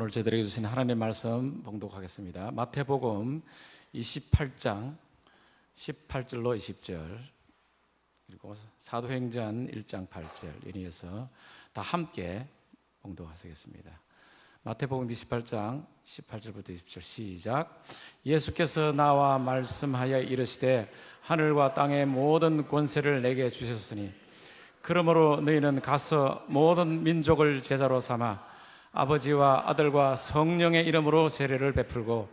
오늘 저희들에게 주신 하나님의 말씀 봉독하겠습니다. 마태복음 28장 18절로 20절 그리고 사도행전 1장 8절 연이어서 다 함께 봉독하시겠습니다. 마태복음 28장 18절부터 20절 시작. 예수께서 나와 말씀하여 이르시되 하늘과 땅의 모든 권세를 내게 주셨으니 그러므로 너희는 가서 모든 민족을 제자로 삼아 아버지와 아들과 성령의 이름으로 세례를 베풀고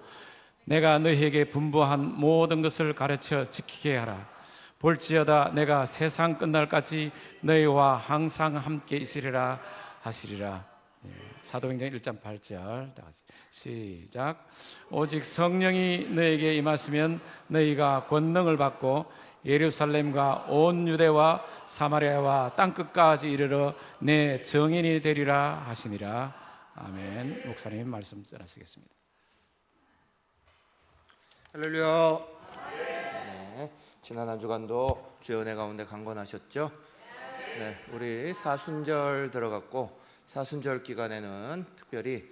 내가 너희에게 분부한 모든 것을 가르쳐 지키게 하라. 볼지어다 내가 세상 끝날까지 너희와 항상 함께 있으리라 하시리라. 사도행전 1장 8절 다 같이 시작. 오직 성령이 너희에게 임하시면 너희가 권능을 받고 예루살렘과 온 유대와 사마리아와 땅끝까지 이르러 내 증인이 되리라 하시니라. 아멘. 목사님 말씀 전하시겠습니다. 할렐루야. 네, 지난 한 주간도 주의 은혜 가운데 강건하셨죠? 네, 우리 사순절 들어갔고 사순절 기간에는 특별히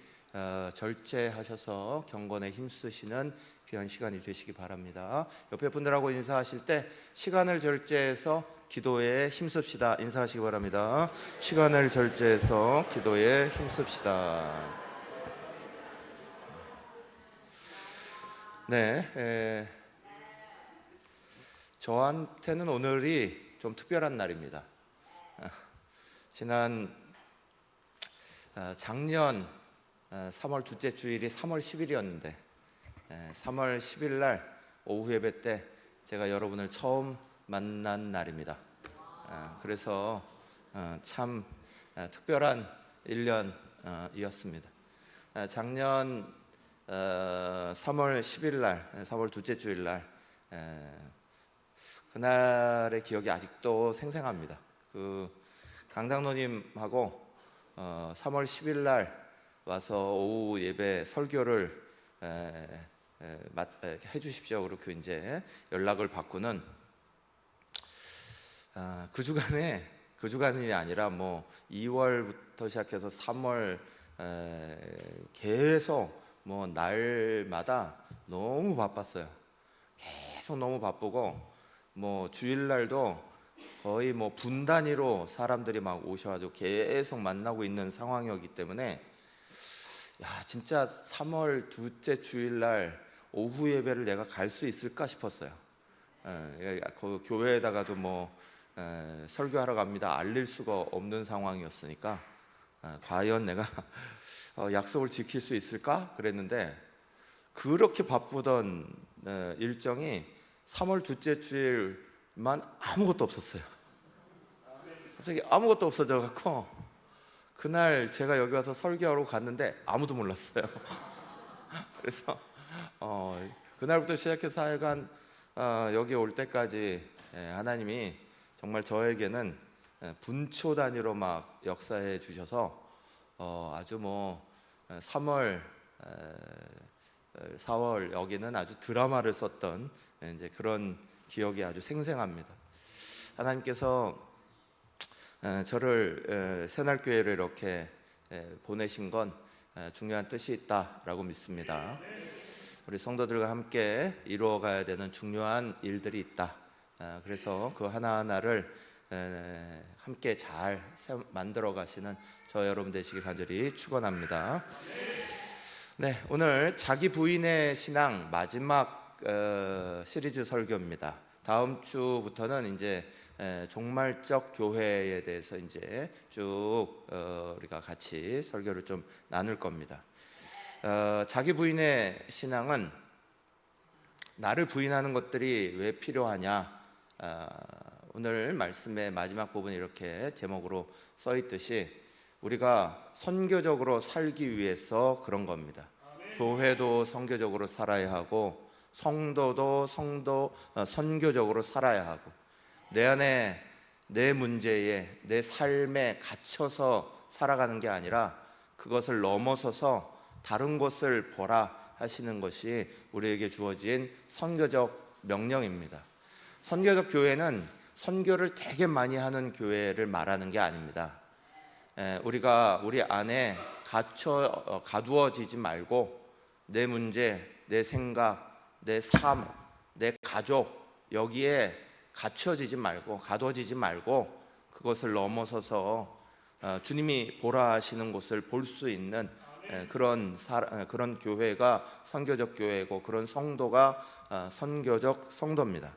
절제하셔서 경건에 힘쓰시는 귀한 시간이 되시기 바랍니다. 옆에 분들하고 인사하실 때 시간을 절제해서 기도에 힘씁시다 인사하시기 바랍니다. 시간을 절제해서 기도에 힘씁시다. 네, 저한테는 오늘이 좀 특별한 날입니다. 작년 3월 둘째 주일이 3월 10일이었는데 3월 10일 날 오후 예배 때 제가 여러분을 처음 만난 날입니다. 그래서 참 특별한 1년이었습니다. 작년 3월 10일 날 3월 둘째 주일 날 그날의 기억이 아직도 생생합니다. 그 강장로님하고 3월 10일 날 와서 오후 예배 설교를 해주십시오. 그렇게 이제 연락을 받고는 그 주간이 아니라 뭐 2월부터 시작해서 3월 계속 뭐 날마다 너무 바빴어요. 계속 너무 바쁘고 뭐 주일날도 거의 뭐 분 단위로 사람들이 막 오셔가지고 계속 만나고 있는 상황이었기 때문에 진짜 3월 둘째 주일날 오후 예배를 내가 갈 수 있을까 싶었어요. 그 교회에다가도 뭐 설교하러 갑니다 알릴 수가 없는 상황이었으니까 과연 내가 약속을 지킬 수 있을까 그랬는데 그렇게 바쁘던 일정이 3월 둘째 주일만 아무것도 없었어요. 갑자기 아무것도 없어져 갖고 그날 제가 여기 와서 설교하러 갔는데 아무도 몰랐어요. 그래서 그날부터 시작해서 하여간 여기 올 때까지 하나님이 정말 저에게는 분초 단위로 막 역사해 주셔서 아주 뭐 3월 4월 여기는 아주 드라마를 썼던 이제 그런 기억이 아주 생생합니다. 하나님께서 저를 새날교회를 이렇게 보내신 건 중요한 뜻이 있다라고 믿습니다. 우리 성도들과 함께 이루어가야 되는 중요한 일들이 있다. 그래서 그 하나하나를 함께 잘 만들어 가시는 저 여러분 되시길 간절히 축원합니다. 네, 오늘 자기 부인의 신앙 마지막 시리즈 설교입니다. 다음 주부터는 이제 종말적 교회에 대해서 이제 쭉 우리가 같이 설교를 좀 나눌 겁니다. 자기 부인의 신앙은 나를 부인하는 것들이 왜 필요하냐? 오늘 말씀의 마지막 부분이 이렇게 제목으로 써 있듯이 우리가 선교적으로 살기 위해서 그런 겁니다. 교회도 선교적으로 살아야 하고 성도도 선교적으로 살아야 하고 내 안에 내 문제에 내 삶에 갇혀서 살아가는 게 아니라 그것을 넘어서서 다른 것을 보라 하시는 것이 우리에게 주어진 선교적 명령입니다. 선교적 교회는 선교를 되게 많이 하는 교회를 말하는 게 아닙니다. 우리가 우리 안에 가두어지지 말고 내 문제, 내 생각, 내 삶, 내 가족 여기에 가두어지지 말고 그것을 넘어서서 주님이 보라 하시는 곳을 볼 수 있는 그런 교회가 선교적 교회고, 그런 성도가 선교적 성도입니다.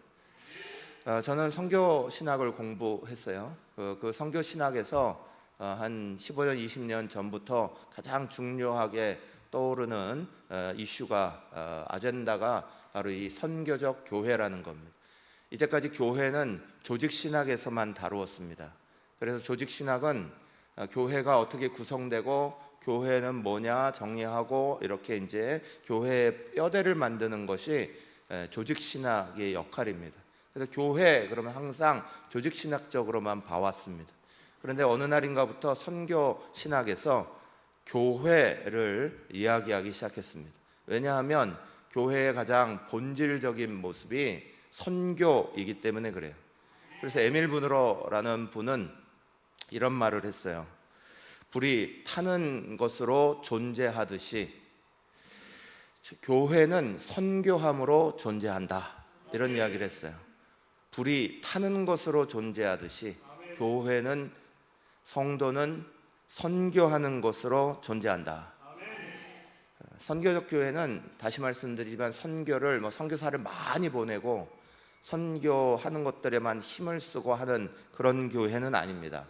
저는 선교 신학을 공부했어요. 그 선교 신학에서 한 15년, 20년 전부터 가장 중요하게 떠오르는 이슈가, 아젠다가 바로 이 선교적 교회라는 겁니다. 이때까지 교회는 조직 신학에서만 다루었습니다. 그래서 조직 신학은 교회가 어떻게 구성되고 교회는 뭐냐 정리하고 이렇게 이제 교회의 뼈대를 만드는 것이 조직 신학의 역할입니다. 그래서 교회 그러면 항상 조직 신학적으로만 봐왔습니다. 그런데 어느 날인가부터 선교 신학에서 교회를 이야기하기 시작했습니다. 왜냐하면 교회의 가장 본질적인 모습이 선교이기 때문에 그래요. 그래서 에밀 브누어라는 분은 이런 말을 했어요. 불이 타는 것으로 존재하듯이 교회는 선교함으로 존재한다, 이런 이야기를 했어요. 불이 타는 것으로 존재하듯이 교회는, 성도는 선교하는 것으로 존재한다. 선교적 교회는 다시 말씀드리지만 선교를 선교사를 많이 보내고 선교하는 것들에만 힘을 쓰고 하는 그런 교회는 아닙니다.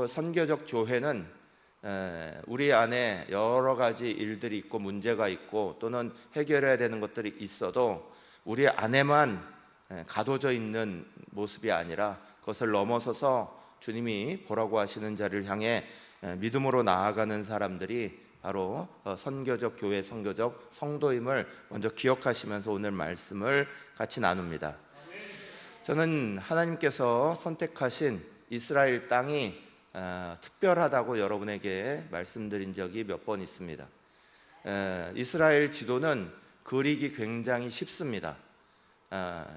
선교적 교회는 우리 안에 여러 가지 일들이 있고 문제가 있고 또는 해결해야 되는 것들이 있어도 우리 안에만 가둬져 있는 모습이 아니라 그것을 넘어서서 주님이 보라고 하시는 자를 향해 믿음으로 나아가는 사람들이 바로 선교적 교회, 선교적 성도임을 먼저 기억하시면서 오늘 말씀을 같이 나눕니다. 저는 하나님께서 선택하신 이스라엘 땅이 특별하다고 여러분에게 말씀드린 적이 몇 번 있습니다. 이스라엘 지도는 그리기 굉장히 쉽습니다.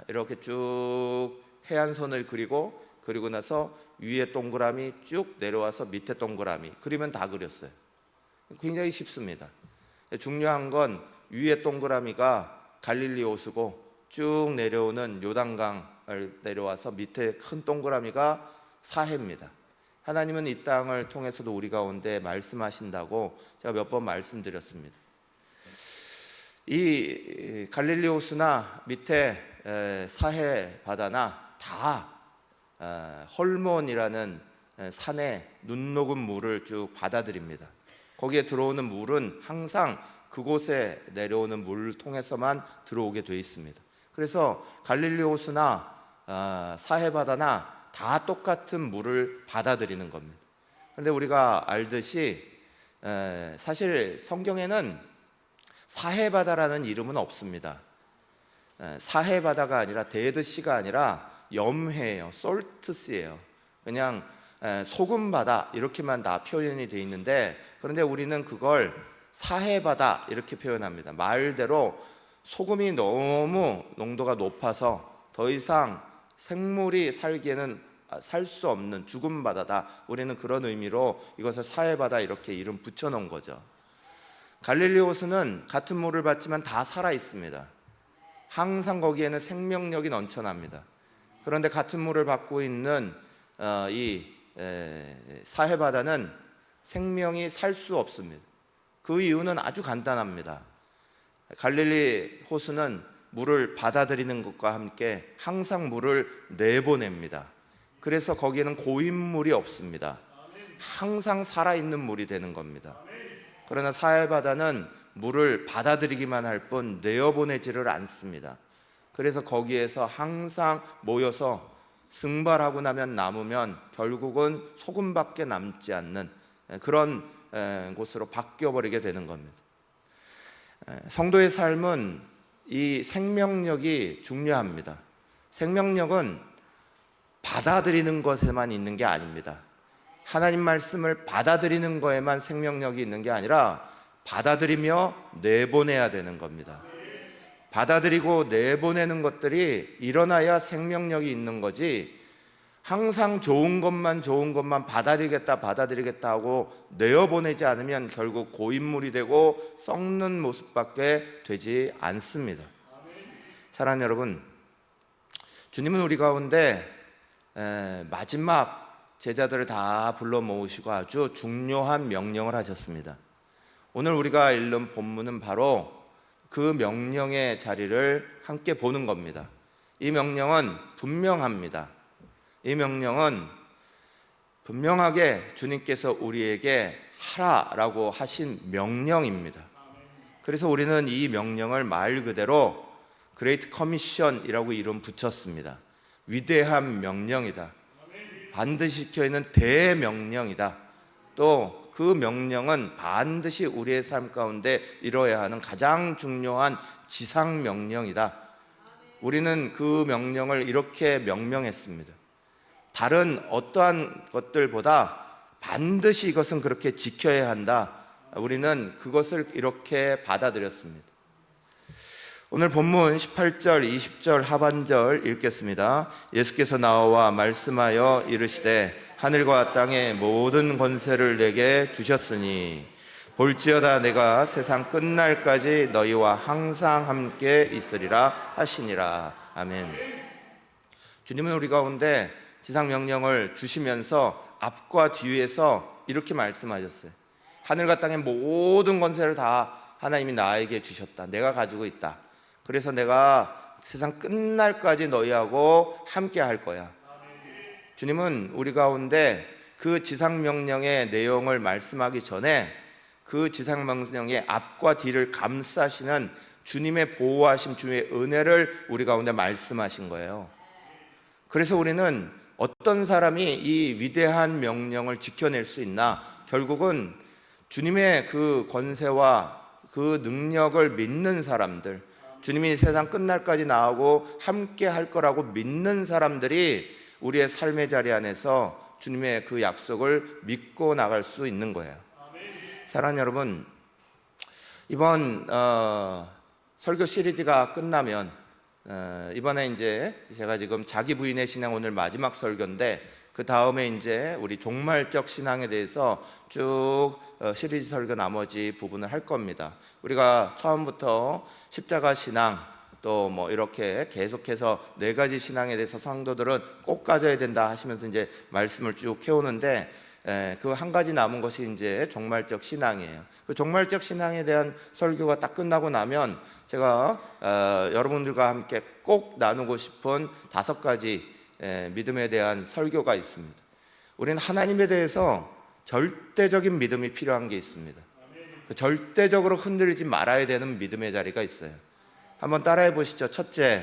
이렇게 쭉 해안선을 그리고 나서 위에 동그라미 쭉 내려와서 밑에 동그라미 그리면 다 그렸어요. 굉장히 쉽습니다. 중요한 건 위에 동그라미가 갈릴리 호수고 쭉 내려오는 요단강을 내려와서 밑에 큰 동그라미가 사해입니다. 하나님은 이 땅을 통해서도 우리 가운데 말씀하신다고 제가 몇 번 말씀드렸습니다. 이 갈릴리 호수나 밑에 사해 바다나 다 헐몬이라는 산에 눈 녹은 물을 쭉 받아들입니다. 거기에 들어오는 물은 항상 그곳에 내려오는 물을 통해서만 들어오게 되어 있습니다. 그래서 갈릴리 호수나 사해 바다나 다 똑같은 물을 받아들이는 겁니다. 그런데 우리가 알듯이 사실 성경에는 사해바다라는 이름은 없습니다. 사해바다가 아니라 데드시가 아니라 염해예요. 솔트스예요. 그냥 소금바다 이렇게만 다 표현이 되어 있는데, 그런데 우리는 그걸 사해바다 이렇게 표현합니다. 말대로 소금이 너무 농도가 높아서 더 이상 생물이 살기에는 살 수 없는 죽은 바다다. 우리는 그런 의미로 이것을 사해바다 이렇게 이름 붙여놓은 거죠. 갈릴리 호수는 같은 물을 받지만 다 살아 있습니다. 항상 거기에는 생명력이 넘쳐납니다. 그런데 같은 물을 받고 있는 이 사해바다는 생명이 살 수 없습니다. 그 이유는 아주 간단합니다. 갈릴리 호수는 물을 받아들이는 것과 함께 항상 물을 내보냅니다. 그래서 거기에는 고인물이 없습니다. 항상 살아있는 물이 되는 겁니다. 그러나 사해바다는 물을 받아들이기만 할 뿐 내어보내지를 않습니다. 그래서 거기에서 항상 모여서 승발하고 나면 남으면 결국은 소금밖에 남지 않는 그런 곳으로 바뀌어버리게 되는 겁니다. 성도의 삶은 이 생명력이 중요합니다. 생명력은 받아들이는 것에만 있는 게 아닙니다. 하나님 말씀을 받아들이는 거에만 생명력이 있는 게 아니라 받아들이며 내보내야 되는 겁니다. 받아들이고 내보내는 것들이 일어나야 생명력이 있는 거지, 항상 좋은 것만 받아들이겠다 하고 내어보내지 않으면 결국 고인물이 되고 썩는 모습밖에 되지 않습니다. 사랑하는 여러분, 주님은 우리 가운데 마지막 제자들을 다 불러 모으시고 아주 중요한 명령을 하셨습니다. 오늘 우리가 읽는 본문은 바로 그 명령의 자리를 함께 보는 겁니다. 이 명령은 분명합니다. 이 명령은 분명하게 주님께서 우리에게 하라라고 하신 명령입니다. 그래서 우리는 이 명령을 말 그대로 그레이트 커미션이라고 이름 붙였습니다. 위대한 명령이다. 반드시 지켜야 하는 대명령이다. 또 그 명령은 반드시 우리의 삶 가운데 이뤄야 하는 가장 중요한 지상 명령이다. 우리는 그 명령을 이렇게 명명했습니다. 다른 어떠한 것들보다 반드시 이것은 그렇게 지켜야 한다. 우리는 그것을 이렇게 받아들였습니다. 오늘 본문 18절, 20절 하반절 읽겠습니다. 예수께서 나와 말씀하여 이르시되 하늘과 땅의 모든 권세를 내게 주셨으니 볼지어다 내가 세상 끝날까지 너희와 항상 함께 있으리라 하시니라. 아멘. 주님은 우리 가운데 지상명령을 주시면서 앞과 뒤에서 이렇게 말씀하셨어요. 하늘과 땅의 모든 권세를 다 하나님이 나에게 주셨다. 내가 가지고 있다. 그래서 내가 세상 끝날까지 너희하고 함께 할 거야. 주님은 우리 가운데 그 지상명령의 내용을 말씀하기 전에 그 지상명령의 앞과 뒤를 감싸시는 주님의 보호하심, 주님의 은혜를 우리 가운데 말씀하신 거예요. 그래서 우리는 어떤 사람이 이 위대한 명령을 지켜낼 수 있나? 결국은 주님의 그 권세와 그 능력을 믿는 사람들, 주님이 세상 끝날까지 나하고 함께 할 거라고 믿는 사람들이 우리의 삶의 자리 안에서 주님의 그 약속을 믿고 나갈 수 있는 거예요. 사랑하는 여러분, 이번 설교 시리즈가 끝나면 이번에 이제 제가 지금 자기 부인의 신앙 오늘 마지막 설교인데 그 다음에 이제 우리 종말적 신앙에 대해서 쭉 시리즈 설교 나머지 부분을 할 겁니다. 우리가 처음부터 십자가 신앙 또 뭐 이렇게 계속해서 4가지 신앙에 대해서 성도들은 꼭 가져야 된다 하시면서 이제 말씀을 쭉 해오는데 그 한 가지 남은 것이 이제 종말적 신앙이에요. 그 종말적 신앙에 대한 설교가 딱 끝나고 나면 제가 여러분들과 함께 꼭 나누고 싶은 5가지 믿음에 대한 설교가 있습니다. 우리는 하나님에 대해서 절대적인 믿음이 필요한 게 있습니다. 그 절대적으로 흔들리지 말아야 되는 믿음의 자리가 있어요. 한번 따라해 보시죠. 첫째,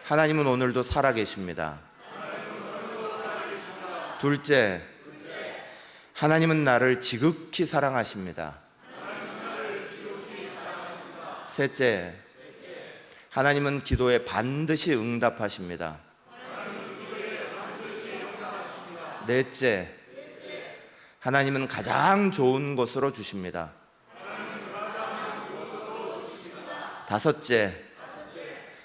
하나님은 오늘도 살아계십니다. 둘째, 하나님은 나를 지극히 사랑하십니다. 셋째, 하나님은 기도에 반드시 응답하십니다. 넷째, 하나님은 가장 좋은 것으로 주십니다. 다섯째,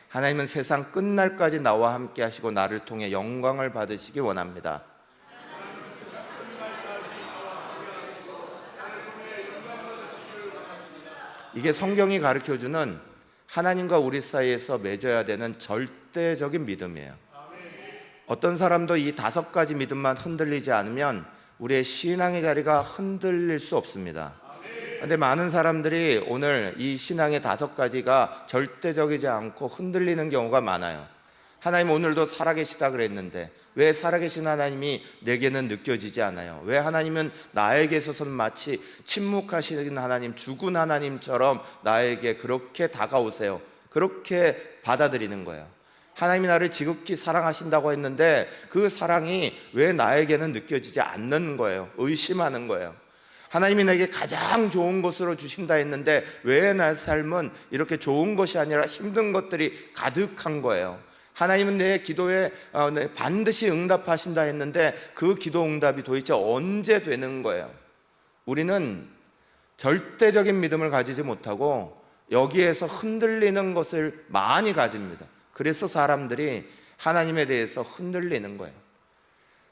하나님은 세상 끝날까지 나와 함께 하시고 나를 통해 영광을 받으시기 원합니다. 이게 성경이 가르쳐주는 하나님과 우리 사이에서 맺어야 되는 절대적인 믿음이에요. 어떤 사람도 이 5가지 믿음만 흔들리지 않으면 우리의 신앙의 자리가 흔들릴 수 없습니다. 그런데 많은 사람들이 오늘 이 신앙의 5가지가 절대적이지 않고 흔들리는 경우가 많아요. 하나님 오늘도 살아계시다 그랬는데 왜 살아계신 하나님이 내게는 느껴지지 않아요? 왜 하나님은 나에게 있어서는 마치 침묵하시는 하나님, 죽은 하나님처럼 나에게 그렇게 다가오세요? 그렇게 받아들이는 거예요. 하나님이 나를 지극히 사랑하신다고 했는데 그 사랑이 왜 나에게는 느껴지지 않는 거예요? 의심하는 거예요. 하나님이 내게 가장 좋은 것으로 주신다 했는데 왜 내 삶은 이렇게 좋은 것이 아니라 힘든 것들이 가득한 거예요? 하나님은 내 기도에 반드시 응답하신다 했는데 그 기도 응답이 도대체 언제 되는 거예요? 우리는 절대적인 믿음을 가지지 못하고 여기에서 흔들리는 것을 많이 가집니다. 그래서 사람들이 하나님에 대해서 흔들리는 거예요.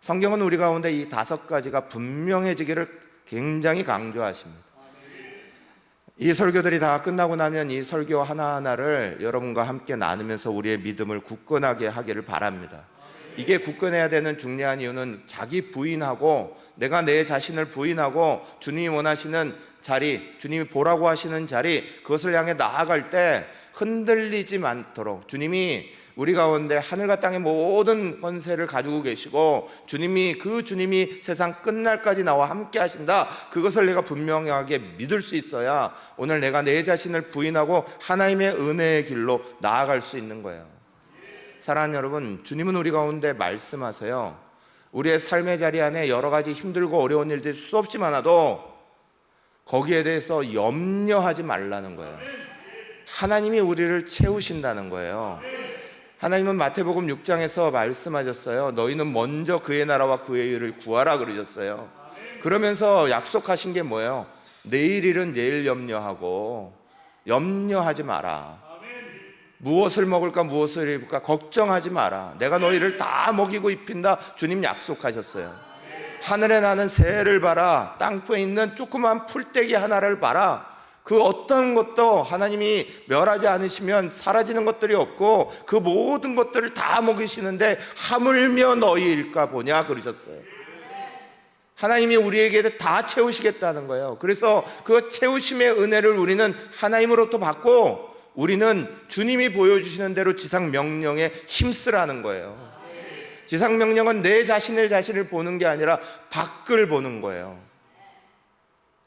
성경은 우리 가운데 이 5가지가 분명해지기를 굉장히 강조하십니다. 이 설교들이 다 끝나고 나면 이 설교 하나하나를 여러분과 함께 나누면서 우리의 믿음을 굳건하게 하기를 바랍니다. 이게 굳건해야 되는 중요한 이유는 자기 부인하고, 내가 내 자신을 부인하고 주님이 원하시는 자리, 주님이 보라고 하시는 자리, 그것을 향해 나아갈 때 흔들리지 않도록, 주님이 우리 가운데 하늘과 땅의 모든 권세를 가지고 계시고 주님이 세상 끝날까지 나와 함께 하신다, 그것을 내가 분명하게 믿을 수 있어야 오늘 내가 내 자신을 부인하고 하나님의 은혜의 길로 나아갈 수 있는 거예요. 사랑하는 여러분, 주님은 우리 가운데 말씀하세요. 우리의 삶의 자리 안에 여러 가지 힘들고 어려운 일들이 수없이 많아도 거기에 대해서 염려하지 말라는 거예요. 하나님이 우리를 채우신다는 거예요. 하나님은 마태복음 6장에서 말씀하셨어요. 너희는 먼저 그의 나라와 그의 의를 구하라 그러셨어요. 그러면서 약속하신 게 뭐예요? 내일 일은 내일 염려하지 마라. 무엇을 먹을까 무엇을 입을까 걱정하지 마라. 내가 너희를 다 먹이고 입힌다. 주님 약속하셨어요. 하늘에 나는 새를 봐라. 땅에 있는 조그만 풀떼기 하나를 봐라. 그 어떤 것도 하나님이 멸하지 않으시면 사라지는 것들이 없고 그 모든 것들을 다 먹이시는데 하물며 너희일까 보냐 그러셨어요. 하나님이 우리에게 다 채우시겠다는 거예요. 그래서 그 채우심의 은혜를 우리는 하나님으로부터 받고 우리는 주님이 보여주시는 대로 지상명령에 힘쓰라는 거예요. 지상명령은 내 자신을 보는 게 아니라 밖을 보는 거예요.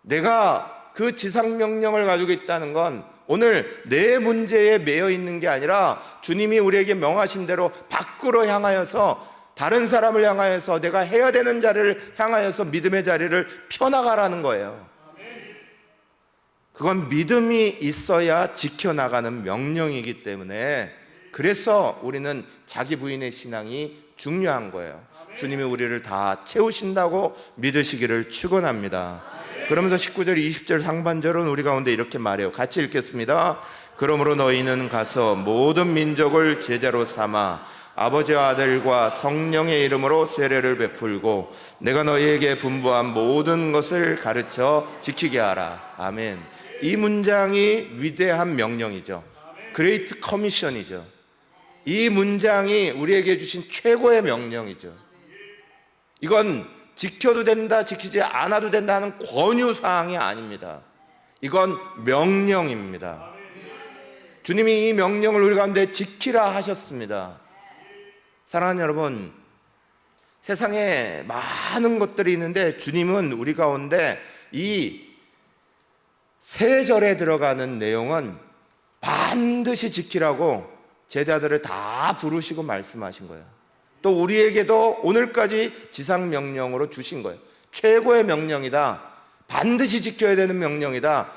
내가 그 지상명령을 가지고 있다는 건 오늘 내 문제에 매여 있는 게 아니라 주님이 우리에게 명하신 대로 밖으로 향하여서, 다른 사람을 향하여서, 내가 해야 되는 자리를 향하여서 믿음의 자리를 펴나가라는 거예요. 그건 믿음이 있어야 지켜나가는 명령이기 때문에, 그래서 우리는 자기 부인의 신앙이 중요한 거예요. 주님이 우리를 다 채우신다고 믿으시기를 축원합니다. 그러면서 19절 20절 상반절은 우리 가운데 이렇게 말해요. 같이 읽겠습니다. 그러므로 너희는 가서 모든 민족을 제자로 삼아 아버지와 아들과 성령의 이름으로 세례를 베풀고 내가 너희에게 분부한 모든 것을 가르쳐 지키게 하라. 아멘. 이 문장이 위대한 명령이죠. 그레이트 커미션이죠. 이 문장이 우리에게 주신 최고의 명령이죠. 이건 지켜도 된다, 지키지 않아도 된다는 권유사항이 아닙니다. 이건 명령입니다. 주님이 이 명령을 우리 가운데 지키라 하셨습니다. 사랑하는 여러분, 세상에 많은 것들이 있는데 주님은 우리 가운데 이 세 절에 들어가는 내용은 반드시 지키라고 제자들을 다 부르시고 말씀하신 거예요. 또 우리에게도 오늘까지 지상명령으로 주신 거예요. 최고의 명령이다. 반드시 지켜야 되는 명령이다.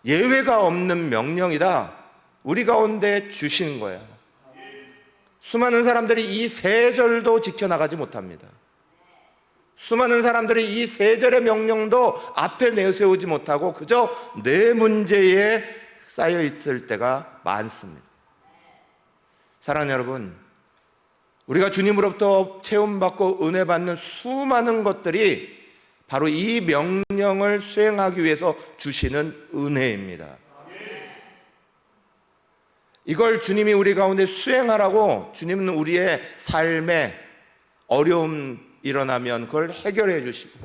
예외가 없는 명령이다. 우리 가운데 주신 거예요. 수많은 사람들이 이 세 절도 지켜나가지 못합니다. 수많은 사람들이 이 세 절의 명령도 앞에 내세우지 못하고 그저 내 문제에 쌓여 있을 때가 많습니다. 사랑하는 여러분, 우리가 주님으로부터 체험받고 은혜 받는 수많은 것들이 바로 이 명령을 수행하기 위해서 주시는 은혜입니다. 이걸 주님이 우리 가운데 수행하라고, 주님은 우리의 삶에 어려움 일어나면 그걸 해결해 주시고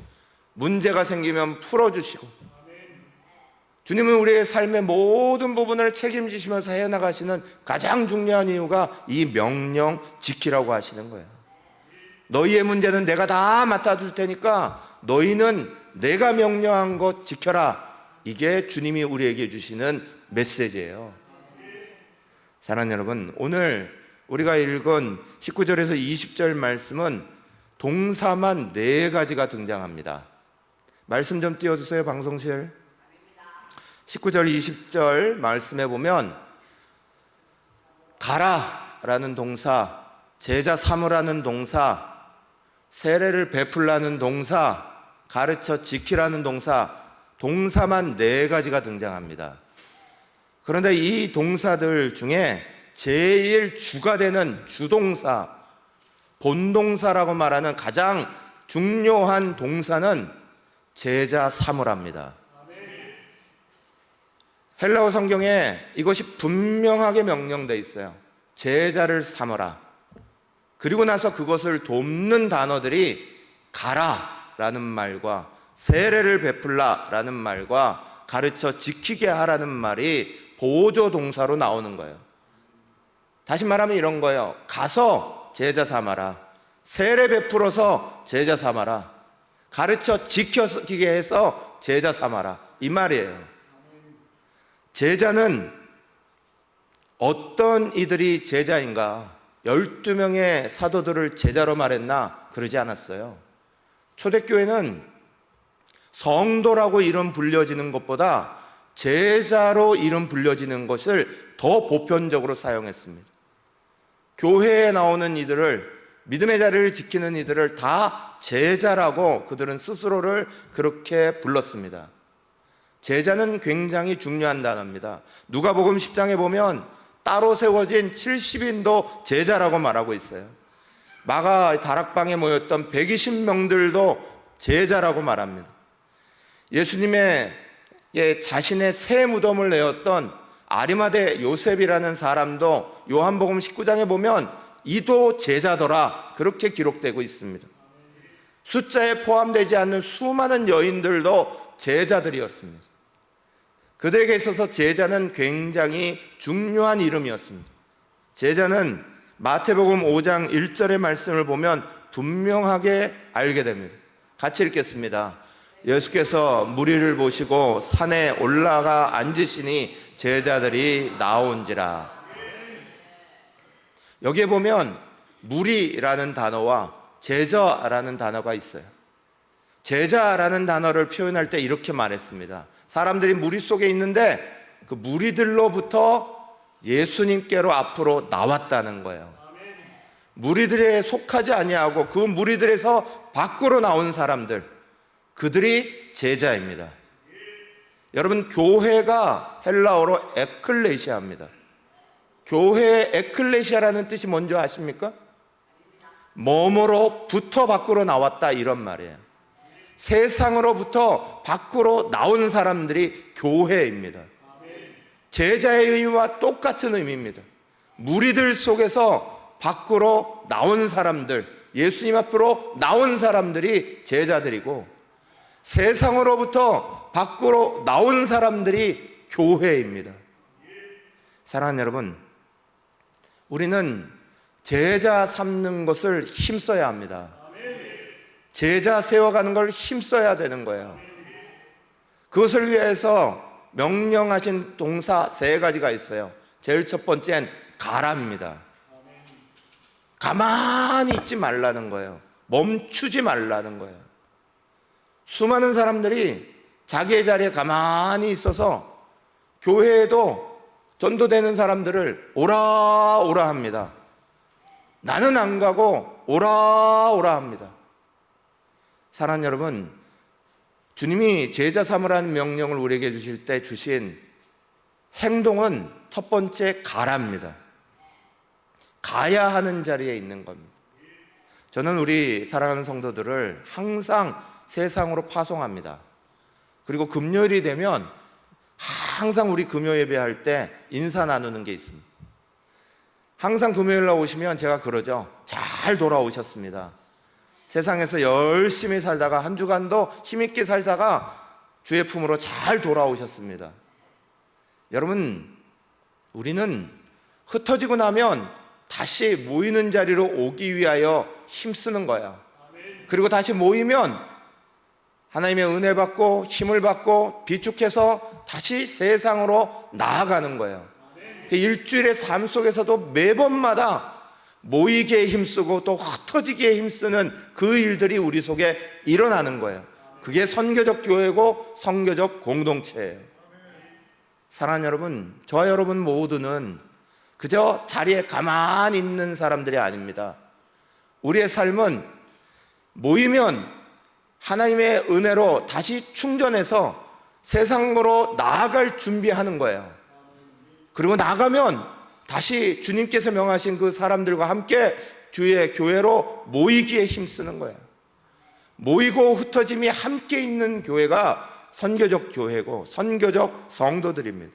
문제가 생기면 풀어주시고, 주님은 우리의 삶의 모든 부분을 책임지시면서 해나가시는 가장 중요한 이유가 이 명령 지키라고 하시는 거예요. 너희의 문제는 내가 다 맡아줄 테니까 너희는 내가 명령한 것 지켜라. 이게 주님이 우리에게 주시는 메시지예요. 사랑하는 여러분, 오늘 우리가 읽은 19절에서 20절 말씀은 동사만 4가지가 등장합니다. 말씀 좀 띄워주세요, 방송실. 19절 20절 말씀에 보면 가라라는 동사, 제자 삼으라는 동사, 세례를 베풀라는 동사, 가르쳐 지키라는 동사, 동사만 4가지가 등장합니다. 그런데 이 동사들 중에 제일 주가 되는 주동사, 본동사라고 말하는 가장 중요한 동사는 제자 삼으랍니다. 헬라어 성경에 이것이 분명하게 명령되어 있어요. 제자를 삼으라. 그리고 나서 그것을 돕는 단어들이 가라라는 말과 세례를 베풀라라는 말과 가르쳐 지키게 하라는 말이 보조 동사로 나오는 거예요. 다시 말하면 이런 거예요. 가서 제자 삼아라. 세례 베풀어서 제자 삼아라. 가르쳐 지키게 해서 제자 삼아라. 이 말이에요. 제자는 어떤 이들이 제자인가? 12명의 사도들을 제자로 말했나? 그러지 않았어요. 초대교회는 성도라고 이름 불려지는 것보다 제자로 이름 불려지는 것을 더 보편적으로 사용했습니다. 교회에 나오는 이들을, 믿음의 자리를 지키는 이들을 다 제자라고 그들은 스스로를 그렇게 불렀습니다. 제자는 굉장히 중요한 단어입니다. 누가복음 10장에 보면 따로 세워진 70인도 제자라고 말하고 있어요. 마가 다락방에 모였던 120명들도 제자라고 말합니다. 예수님의 자신의 새 무덤을 내었던 아리마대 요셉이라는 사람도 요한복음 19장에 보면 이도 제자더라, 그렇게 기록되고 있습니다. 숫자에 포함되지 않는 수많은 여인들도 제자들이었습니다. 그들에게 있어서 제자는 굉장히 중요한 이름이었습니다. 제자는 마태복음 5장 1절의 말씀을 보면 분명하게 알게 됩니다. 같이 읽겠습니다. 예수께서 무리를 보시고 산에 올라가 앉으시니 제자들이 나온지라. 여기에 보면 무리라는 단어와 제자라는 단어가 있어요. 제자라는 단어를 표현할 때 이렇게 말했습니다. 사람들이 무리 속에 있는데 그 무리들로부터 예수님께로 앞으로 나왔다는 거예요. 무리들에 속하지 아니하고 그 무리들에서 밖으로 나온 사람들, 그들이 제자입니다. 여러분, 교회가 헬라어로 에클레시아입니다. 교회의 에클레시아라는 뜻이 뭔지 아십니까? 몸으로부터 밖으로 나왔다, 이런 말이에요. 세상으로부터 밖으로 나온 사람들이 교회입니다. 제자의 의미와 똑같은 의미입니다. 무리들 속에서 밖으로 나온 사람들, 예수님 앞으로 나온 사람들이 제자들이고, 세상으로부터 밖으로 나온 사람들이 교회입니다. 사랑하는 여러분, 우리는 제자 삼는 것을 힘써야 합니다. 제자 세워가는 걸 힘써야 되는 거예요. 그것을 위해서 명령하신 동사 3가지가 있어요. 제일 첫 번째는 가라입니다. 가만히 있지 말라는 거예요. 멈추지 말라는 거예요. 수많은 사람들이 자기의 자리에 가만히 있어서 교회에도 전도되는 사람들을 오라 오라 합니다. 나는 안 가고 오라 오라 합니다. 사랑하는 여러분, 주님이 제자 삼으라는 명령을 우리에게 주실 때 주신 행동은 첫 번째 가랍니다. 가야 하는 자리에 있는 겁니다. 저는 우리 사랑하는 성도들을 항상 세상으로 파송합니다. 그리고 금요일이 되면 항상 우리 금요 예배할 때 인사 나누는 게 있습니다. 항상 금요일 날 오시면 제가 그러죠. 잘 돌아오셨습니다. 세상에서 열심히 살다가 한 주간도 힘있게 살다가 주의 품으로 잘 돌아오셨습니다. 여러분, 우리는 흩어지고 나면 다시 모이는 자리로 오기 위하여 힘쓰는 거야. 그리고 다시 모이면 하나님의 은혜 받고 힘을 받고 비축해서 다시 세상으로 나아가는 거예요. 그 일주일의 삶 속에서도 매번마다 모이기에 힘쓰고 또 흩어지기에 힘쓰는 그 일들이 우리 속에 일어나는 거예요. 그게 선교적 교회고 선교적 공동체예요. 사랑하는 여러분, 저와 여러분 모두는 그저 자리에 가만히 있는 사람들이 아닙니다. 우리의 삶은 모이면 하나님의 은혜로 다시 충전해서 세상으로 나아갈 준비하는 거예요. 그리고 나가면 다시 주님께서 명하신 그 사람들과 함께 주의 교회로 모이기에 힘쓰는 거예요. 모이고 흩어짐이 함께 있는 교회가 선교적 교회고 선교적 성도들입니다.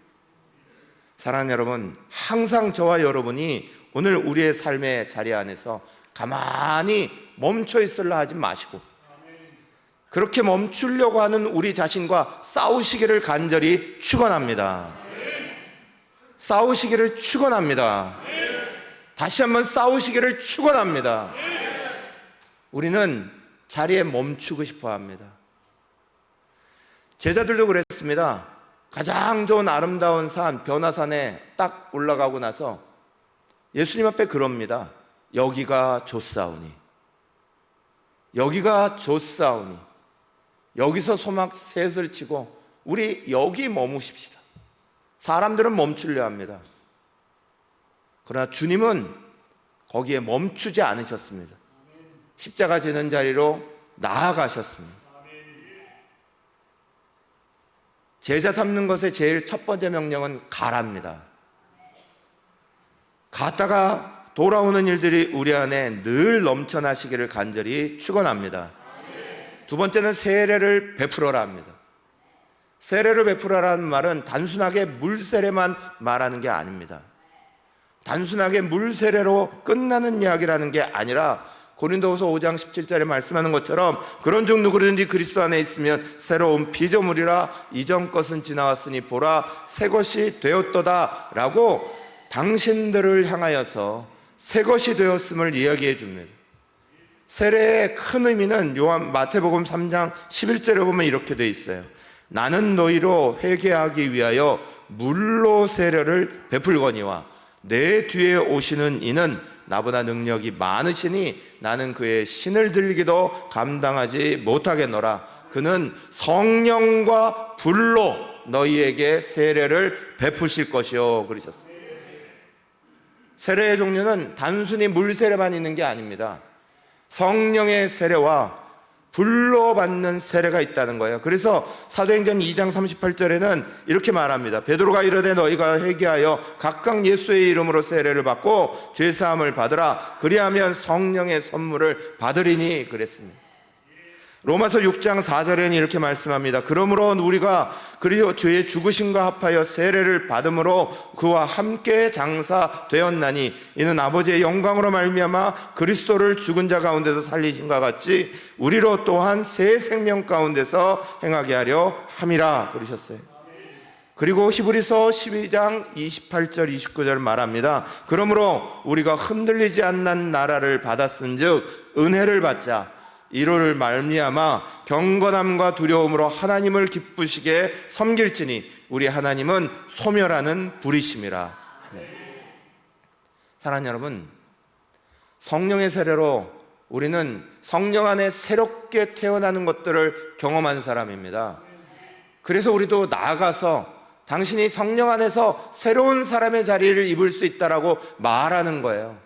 사랑하는 여러분, 항상 저와 여러분이 오늘 우리의 삶의 자리 안에서 가만히 멈춰 있으려 하지 마시고, 그렇게 멈추려고 하는 우리 자신과 싸우시기를 간절히 축원합니다. 싸우시기를 축원합니다. 다시 한번 싸우시기를 축원합니다. 우리는 자리에 멈추고 싶어 합니다. 제자들도 그랬습니다. 가장 좋은 아름다운 산 변화산에 딱 올라가고 나서 예수님 앞에 그럽니다. 여기가 좋사오니, 여기가 좋사오니, 여기서 소막 셋을 치고 우리 여기 머무십시다. 사람들은 멈추려 합니다. 그러나 주님은 거기에 멈추지 않으셨습니다. 십자가 지는 자리로 나아가셨습니다. 제자 삼는 것의 제일 첫 번째 명령은 가랍니다. 갔다가 돌아오는 일들이 우리 안에 늘 넘쳐나시기를 간절히 축원합니다. 두 번째는 세례를 베풀어라 합니다. 세례를 베풀어라는 말은 단순하게 물 세례만 말하는 게 아닙니다. 단순하게 물 세례로 끝나는 이야기라는 게 아니라 고린도후서 5장 17절에 말씀하는 것처럼 그런 중 누구든지 그리스도 안에 있으면 새로운 피조물이라 이전 것은 지나왔으니 보라 새 것이 되었도다 라고 당신들을 향하여서 새 것이 되었음을 이야기해 줍니다. 세례의 큰 의미는 마태복음 3장 11절에 보면 이렇게 되어 있어요. 나는 너희로 회개하기 위하여 물로 세례를 베풀거니와 내 뒤에 오시는 이는 나보다 능력이 많으시니 나는 그의 신을 들기도 감당하지 못하겠노라. 그는 성령과 불로 너희에게 세례를 베푸실 것이요 그러셨습니다. 세례의 종류는 단순히 물 세례만 있는 게 아닙니다. 성령의 세례와 불로 받는 세례가 있다는 거예요. 그래서 사도행전 2장 38절에는 이렇게 말합니다. 베드로가 이르되 너희가 회개하여 각각 예수의 이름으로 세례를 받고 죄사함을 받으라. 그리하면 성령의 선물을 받으리니 그랬습니다. 로마서 6장 4절에는 이렇게 말씀합니다. 그러므로 우리가 그리스도 주의 죽으심과 합하여 세례를 받음으로 그와 함께 장사되었나니 이는 아버지의 영광으로 말미암아 그리스도를 죽은 자 가운데서 살리신과 같이 우리로 또한 새 생명 가운데서 행하게 하려 함이라 그러셨어요. 그리고 히브리서 12장 28절 29절 말합니다. 그러므로 우리가 흔들리지 않는 나라를 받았은즉 은혜를 받자 이로를 말미암아 경건함과 두려움으로 하나님을 기쁘시게 섬길지니 우리 하나님은 소멸하는 불이심이라. 사랑하는 여러분, 성령의 세례로 우리는 성령 안에 새롭게 태어나는 것들을 경험한 사람입니다. 그래서 우리도 나아가서 당신이 성령 안에서 새로운 사람의 자리를 입을 수 있다라고 말하는 거예요.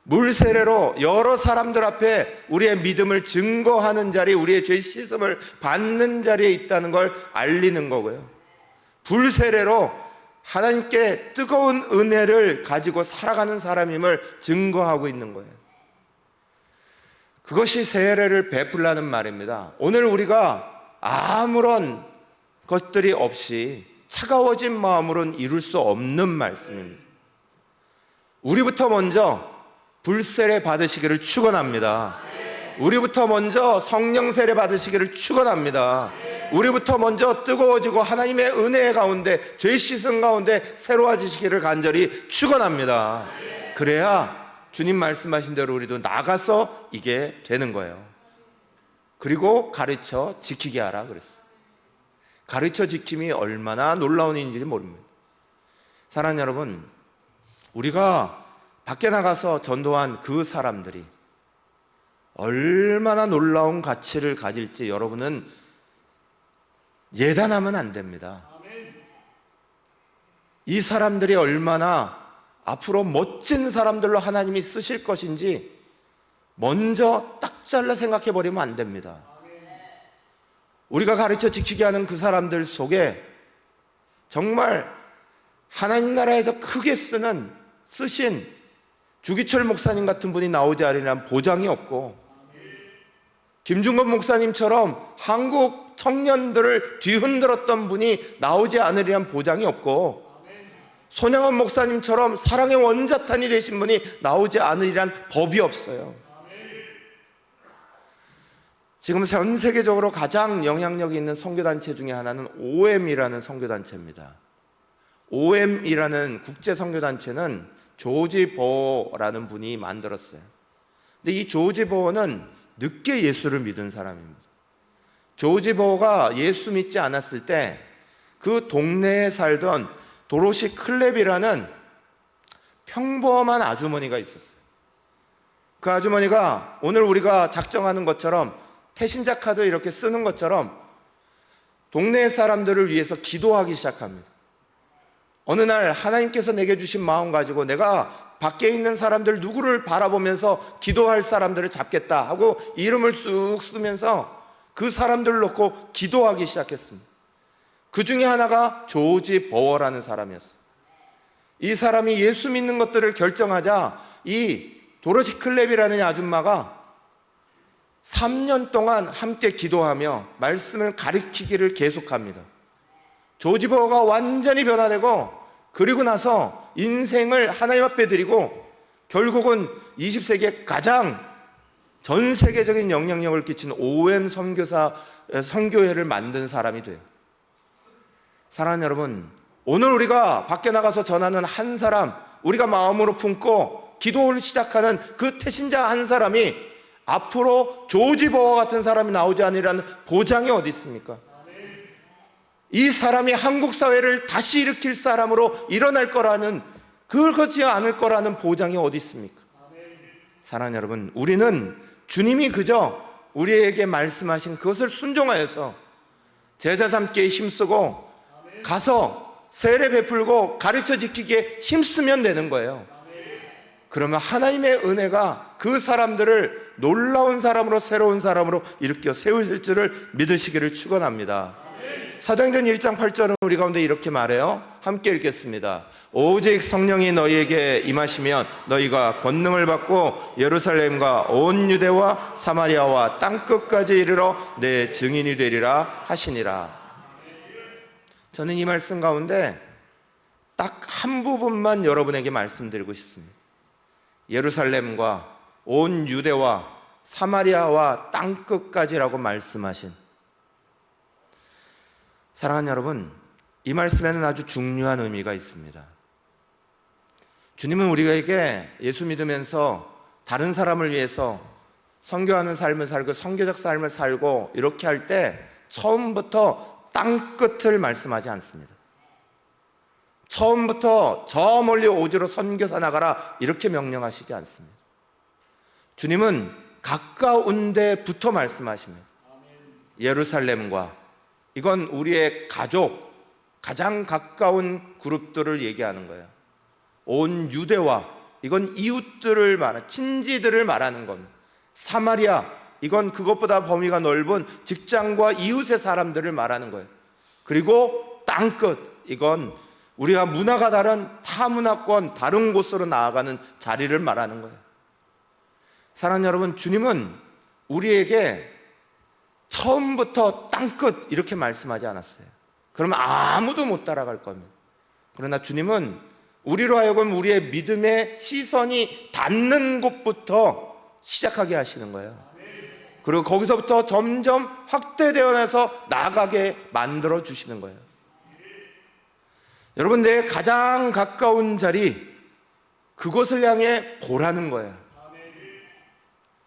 물 세례로 여러 사람들 앞에 우리의 믿음을 증거하는 자리, 우리의 죄 씻음을 받는 자리에 있다는 걸 알리는 거고요. 불 세례로 하나님께 뜨거운 은혜를 가지고 살아가는 사람임을 증거하고 있는 거예요. 그것이 세례를 베풀라는 말입니다. 오늘 우리가 아무런 것들이 없이 차가워진 마음으로는 이룰 수 없는 말씀입니다. 우리부터 먼저 불세례 받으시기를 축원합니다. 우리부터 먼저 성령 세례 받으시기를 축원합니다. 우리부터 먼저 뜨거워지고 하나님의 은혜 가운데 죄 씻은 가운데 새로워지시기를 간절히 축원합니다. 그래야 주님 말씀하신 대로 우리도 나가서 이게 되는 거예요. 그리고 가르쳐 지키게 하라 그랬어요. 가르쳐 지킴이 얼마나 놀라운 일인지 모릅니다. 사랑하는 여러분, 우리가 밖에 나가서 전도한 그 사람들이 얼마나 놀라운 가치를 가질지 여러분은 예단하면 안 됩니다. 이 사람들이 얼마나 앞으로 멋진 사람들로 하나님이 쓰실 것인지 먼저 딱 잘라 생각해 버리면 안 됩니다. 우리가 가르쳐 지키게 하는 그 사람들 속에 정말 하나님 나라에서 크게 쓰신 주기철 목사님 같은 분이 나오지 않으려면 보장이 없고 김중건 목사님처럼 한국 청년들을 뒤흔들었던 분이 나오지 않으리란 보장이 없고, 손양원 목사님처럼 사랑의 원자탄이 되신 분이 나오지 않으리란 법이 없어요. 지금 전 세계적으로 가장 영향력이 있는 선교단체 중에 하나는 OM이라는 선교단체입니다. OM이라는 국제 선교단체는 조지 버라는 분이 만들었어요. 근데 이 조지 버는 늦게 예수를 믿은 사람입니다. 조지 버가 예수 믿지 않았을 때 그 동네에 살던 도로시 클랩이라는 평범한 아주머니가 있었어요. 그 아주머니가 오늘 우리가 작정하는 것처럼 태신자 카드 이렇게 쓰는 것처럼 동네 사람들을 위해서 기도하기 시작합니다. 어느 날 하나님께서 내게 주신 마음 가지고 내가 밖에 있는 사람들 누구를 바라보면서 기도할 사람들을 잡겠다 하고 이름을 쑥 쓰면서 그 사람들을 놓고 기도하기 시작했습니다. 그 중에 하나가 조지 버워라는 사람이었어요. 이 사람이 예수 믿는 것들을 결정하자 이 도로시 클랩이라는 아줌마가 3년 동안 함께 기도하며 말씀을 가르치기를 계속합니다. 조지 버워가 완전히 변화되고, 그리고 나서 인생을 하나님 앞에 드리고 결국은 20세기에 가장 전 세계적인 영향력을 끼친 OM 선교회를 만든 사람이 돼요. 사랑하는 여러분, 오늘 우리가 밖에 나가서 전하는 한 사람, 우리가 마음으로 품고 기도를 시작하는 그 태신자 한 사람이 앞으로 조지 버워 같은 사람이 나오지 않으리라는 보장이 어디 있습니까? 이 사람이 한국 사회를 다시 일으킬 사람으로 일어날 거라는, 그렇지 않을 거라는 보장이 어디 있습니까? 사랑하는 여러분, 우리는 주님이 그저 우리에게 말씀하신 그것을 순종하여서 제자 삼기에 힘쓰고 가서 세례 베풀고 가르쳐 지키기에 힘쓰면 되는 거예요. 그러면 하나님의 은혜가 그 사람들을 놀라운 사람으로, 새로운 사람으로 일으켜 세우실 줄을 믿으시기를 축원합니다. 사도행전 1장 8절은 우리 가운데 이렇게 말해요. 함께 읽겠습니다. 오직 성령이 너희에게 임하시면 너희가 권능을 받고 예루살렘과 온 유대와 사마리아와 땅끝까지 이르러 내 증인이 되리라 하시니라. 저는 이 말씀 가운데 딱 한 부분만 여러분에게 말씀드리고 싶습니다. 예루살렘과 온 유대와 사마리아와 땅끝까지라고 말씀하신, 사랑하는 여러분, 이 말씀에는 아주 중요한 의미가 있습니다. 주님은 우리에게 예수 믿으면서 다른 사람을 위해서 선교하는 삶을 살고 선교적 삶을 살고 이렇게 할 때 처음부터 땅끝을 말씀하지 않습니다. 처음부터 저 멀리 오지로 선교사 나가라 이렇게 명령하시지 않습니다. 주님은 가까운 데부터 말씀하십니다. 예루살렘과, 이건 우리의 가족, 가장 가까운 그룹들을 얘기하는 거예요. 온 유대와, 이건 이웃들을 말하는, 친지들을 말하는 겁니다. 사마리아, 이건 그것보다 범위가 넓은 직장과 이웃의 사람들을 말하는 거예요. 그리고 땅끝, 이건 우리가 문화가 다른 타문화권 다른 곳으로 나아가는 자리를 말하는 거예요. 사랑하는 여러분, 주님은 우리에게 처음부터 땅끝 이렇게 말씀하지 않았어요. 그러면 아무도 못 따라갈 겁니다. 그러나 주님은 우리로 하여금 우리의 믿음의 시선이 닿는 곳부터 시작하게 하시는 거예요. 그리고 거기서부터 점점 확대되어 나서 나아가게 만들어 주시는 거예요. 여러분, 내 가장 가까운 자리, 그곳을 향해 보라는 거예요.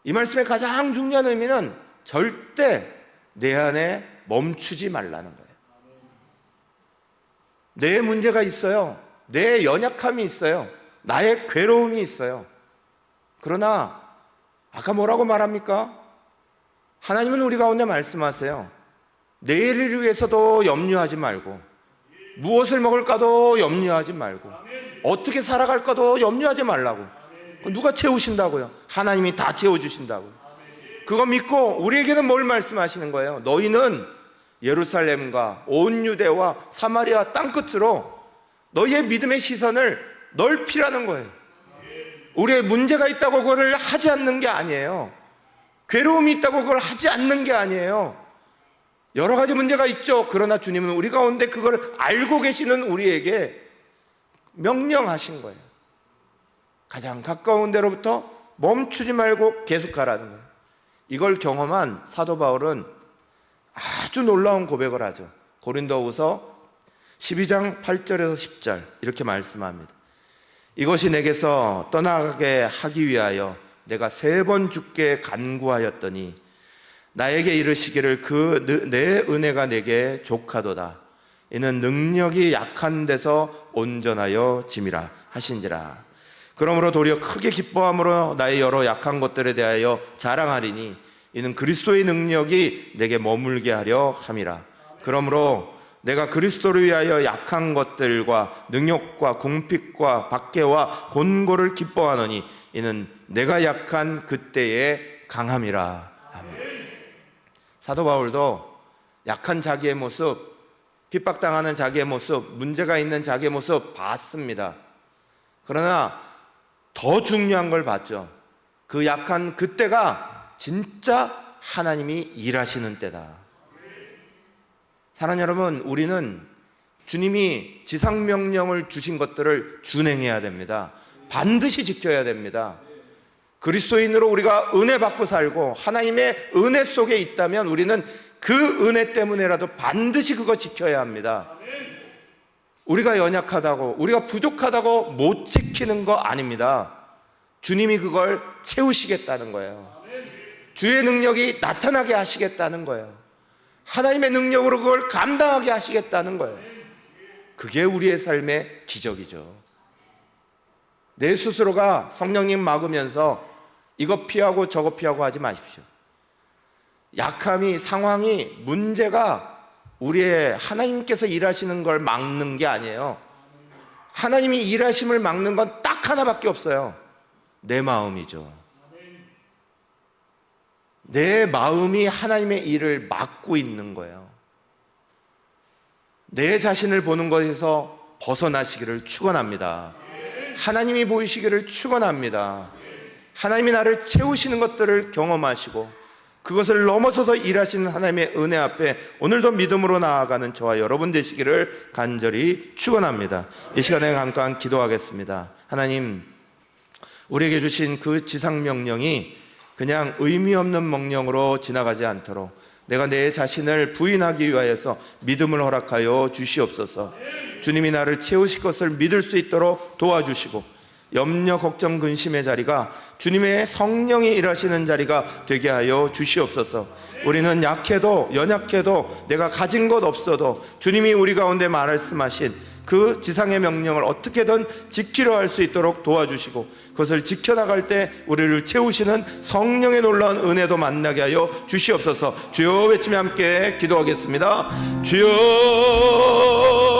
이 말씀의 가장 중요한 의미는 절대 내 안에 멈추지 말라는 거예요. 내 문제가 있어요. 내 연약함이 있어요. 나의 괴로움이 있어요. 그러나 아까 뭐라고 말합니까? 하나님은 우리 가운데 말씀하세요. 내일을 위해서도 염려하지 말고, 무엇을 먹을까도 염려하지 말고, 어떻게 살아갈까도 염려하지 말라고. 누가 채우신다고요? 하나님이 다 채워주신다고요. 그거 믿고 우리에게는 뭘 말씀하시는 거예요? 너희는 예루살렘과 온 유대와 사마리아 땅끝으로 너희의 믿음의 시선을 넓히라는 거예요. 우리의 문제가 있다고 그거를 하지 않는 게 아니에요. 괴로움이 있다고 그걸 하지 않는 게 아니에요. 여러 가지 문제가 있죠. 그러나 주님은 우리 가운데 그걸 알고 계시는 우리에게 명령하신 거예요. 가장 가까운 데로부터 멈추지 말고 계속 가라는 거예요. 이걸 경험한 사도 바울은 아주 놀라운 고백을 하죠. 고린도후서 12장 8절에서 10절 이렇게 말씀합니다. 이것이 내게서 떠나게 하기 위하여 내가 3번 주께 간구하였더니 나에게 이르시기를 내 은혜가 내게 족하도다. 이는 능력이 약한 데서 온전하여 짐이라 하신지라. 그러므로 도리어 크게 기뻐함으로 나의 여러 약한 것들에 대하여 자랑하리니 이는 그리스도의 능력이 내게 머물게 하려 함이라. 그러므로 내가 그리스도를 위하여 약한 것들과 능욕과 궁핍과 박해와 곤고를 기뻐하노니 이는 내가 약한 그때의 강함이라. 아멘. 사도 바울도 약한 자기의 모습, 핍박당하는 자기의 모습, 문제가 있는 자기의 모습 봤습니다. 그러나 더 중요한 걸 봤죠. 그 약한 그때가 진짜 하나님이 일하시는 때다. 사랑하는 여러분, 우리는 주님이 지상명령을 주신 것들을 준행해야 됩니다. 반드시 지켜야 됩니다. 그리스도인으로 우리가 은혜 받고 살고 하나님의 은혜 속에 있다면 우리는 그 은혜 때문에라도 반드시 그거 지켜야 합니다. 우리가 연약하다고, 우리가 부족하다고 못 지키는 거 아닙니다. 주님이 그걸 채우시겠다는 거예요. 주의 능력이 나타나게 하시겠다는 거예요. 하나님의 능력으로 그걸 감당하게 하시겠다는 거예요. 그게 우리의 삶의 기적이죠. 내 스스로가 성령님 막으면서 이거 피하고 저거 피하고 하지 마십시오. 약함이, 상황이, 문제가 우리의 하나님께서 일하시는 걸 막는 게 아니에요. 하나님이 일하심을 막는 건 딱 하나밖에 없어요. 내 마음이죠. 내 마음이 하나님의 일을 막고 있는 거예요. 내 자신을 보는 것에서 벗어나시기를 축원합니다. 하나님이 보이시기를 축원합니다. 하나님이 나를 채우시는 것들을 경험하시고 그것을 넘어서서 일하시는 하나님의 은혜 앞에 오늘도 믿음으로 나아가는 저와 여러분 되시기를 간절히 축원합니다. 이 시간에 잠깐 기도하겠습니다. 하나님, 우리에게 주신 그 지상명령이 그냥 의미 없는 명령으로 지나가지 않도록 내가 내 자신을 부인하기 위하여서 믿음을 허락하여 주시옵소서. 주님이 나를 채우실 것을 믿을 수 있도록 도와주시고 염려, 걱정, 근심의 자리가 주님의 성령이 일하시는 자리가 되게 하여 주시옵소서. 우리는 약해도 연약해도 내가 가진 것 없어도 주님이 우리 가운데 말씀하신 그 지상의 명령을 어떻게든 지키려 할 수 있도록 도와주시고 그것을 지켜나갈 때 우리를 채우시는 성령의 놀라운 은혜도 만나게 하여 주시옵소서. 주여 외치며 함께 기도하겠습니다. 주여